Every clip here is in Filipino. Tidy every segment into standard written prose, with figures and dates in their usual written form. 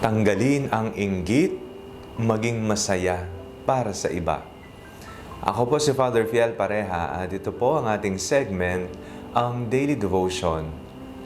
Tanggalin ang inggit, maging masaya para sa iba. Ako po si Father Fiel Pareha at ito po ang ating segment, ang Daily Devotion,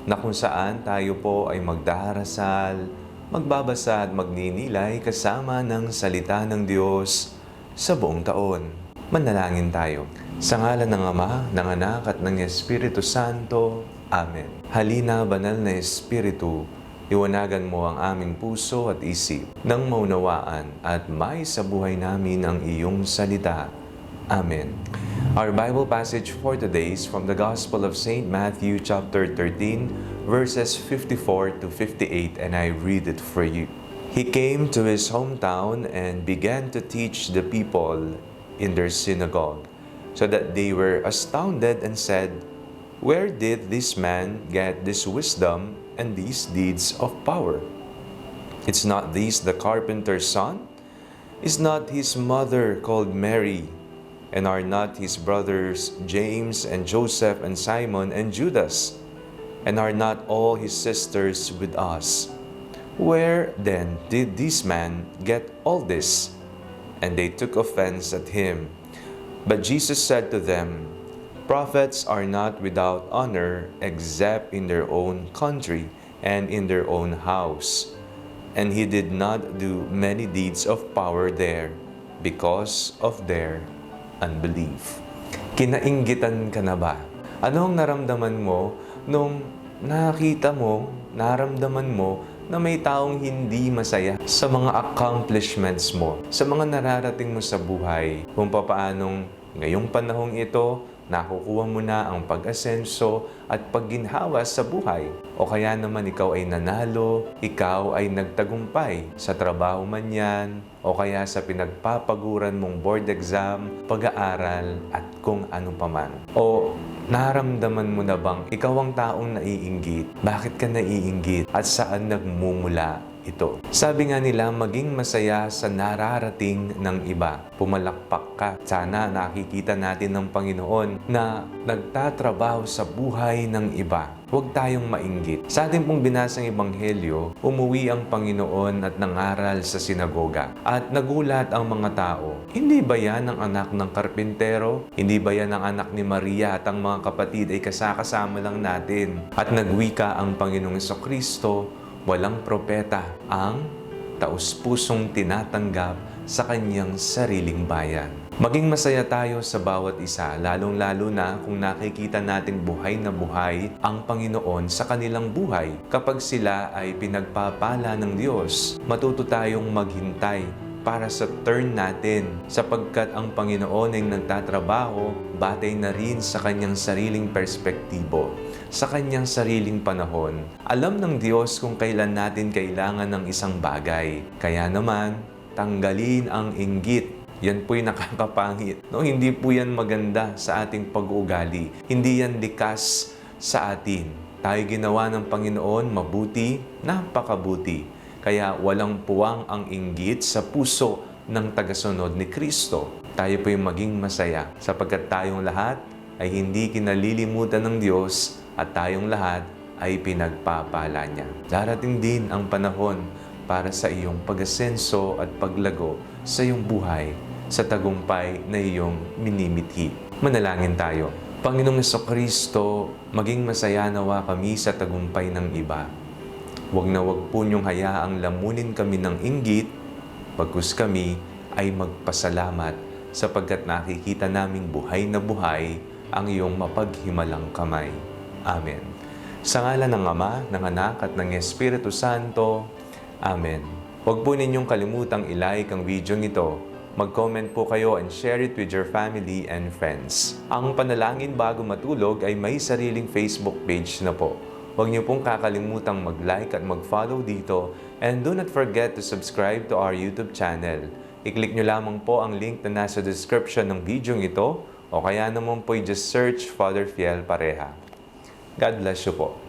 na kung saan tayo po ay magdarasal, magbabasa at magninilay kasama ng salita ng Diyos sa buong taon. Manalangin tayo. Sa ngalan ng Ama, ng Anak at ng Espiritu Santo. Amen. Halina, banal na Espiritu, iwanagan mo ang aming puso at isip nang maunawaan at may sa buhay namin ang iyong salita. Amen. Our Bible passage for today is from the Gospel of St. Matthew chapter 13, verses 54 to 58, and I read it for you. He came to his hometown and began to teach the people in their synagogue, so that they were astounded and said, "Where did this man get this wisdom and these deeds of power? It's not this the carpenter's son? Is not his mother called Mary? And are not his brothers James and Joseph and Simon and Judas? And are not all his sisters with us? Where then did this man get all this?" And they took offense at him. But Jesus said to them, "Prophets are not without honor except in their own country and in their own house." And he did not do many deeds of power there because of their unbelief. Kinainggitan ka na ba? Ano ang naramdaman mo nung nakita mo, naramdaman mo na may taong hindi masaya sa mga accomplishments mo, sa mga nararating mo sa buhay, kung paanong ngayong panahong ito, nakukuha mo na ang pag-asenso at pagginhawa sa buhay. O kaya naman ikaw ay nanalo, ikaw ay nagtagumpay sa trabaho man yan, o kaya sa pinagpapaguran mong board exam, pag-aaral, at kung ano paman. O naramdaman mo na bang ikaw ang taong naiinggit? Bakit ka naiinggit? At saan nagmumula ito? Sabi nga nila, maging masaya sa nararating ng iba. Pumalakpak ka. Sana nakikita natin ng Panginoon na nagtatrabaho sa buhay ng iba. Huwag tayong mainggit. Sa ating pong binasang Ebanghelyo, umuwi ang Panginoon at nangaral sa sinagoga. At nagulat ang mga tao. Hindi ba yan ang anak ng karpintero? Hindi ba yan ang anak ni Maria at ang mga kapatid ay kasakasama lang natin? At nagwika ang Panginoong Jesucristo, walang propeta ang taus-pusong tinatanggap sa kanyang sariling bayan. Maging masaya tayo sa bawat isa, lalong-lalo na kung nakikita nating buhay na buhay ang Panginoon sa kanilang buhay. Kapag sila ay pinagpapala ng Diyos, matuto tayong maghintay para sa turn natin, sapagkat ang Panginoon ay nagtatrabaho batay na rin sa kanyang sariling perspektibo, sa kanyang sariling panahon. Alam ng Diyos kung kailan natin kailangan ng isang bagay. Kaya naman, tanggalin ang inggit. Yan po'y nakakapangit. No? Hindi po yan maganda sa ating pag-uugali. Hindi yan likas sa atin. Tayo ginawa ng Panginoon mabuti, napakabuti. Kaya walang puwang ang inggit sa puso ng tagasunod ni Kristo. Tayo po'y maging masaya sapagkat tayong lahat ay hindi kinalilimutan ng Diyos at tayong lahat ay pinagpapala niya. Darating din ang panahon para sa iyong pag-asenso at paglago sa iyong buhay, sa tagumpay na iyong minimithi. Manalangin tayo. Panginoong Jesucristo, maging masaya nawa kami sa tagumpay ng iba. Huwag na huwag po niyong hayaang lamunin kami ng inggit, bagkus kami ay magpasalamat sapagkat nakikita naming buhay na buhay ang iyong mapaghimalang kamay. Amen. Sa ngalan ng Ama, ng Anak at ng Espiritu Santo. Amen. Huwag po ninyong kalimutang i-like ang video nito. Mag-comment po kayo and share it with your family and friends. Ang Panalangin Bago Matulog ay may sariling Facebook page na po. Huwag niyo pong kakalimutang mag-like at mag-follow dito, and do not forget to subscribe to our YouTube channel. I-click niyo lamang po ang link na nasa description ng video ito, o kaya naman po just search Father Fiel Pareha. God bless you po.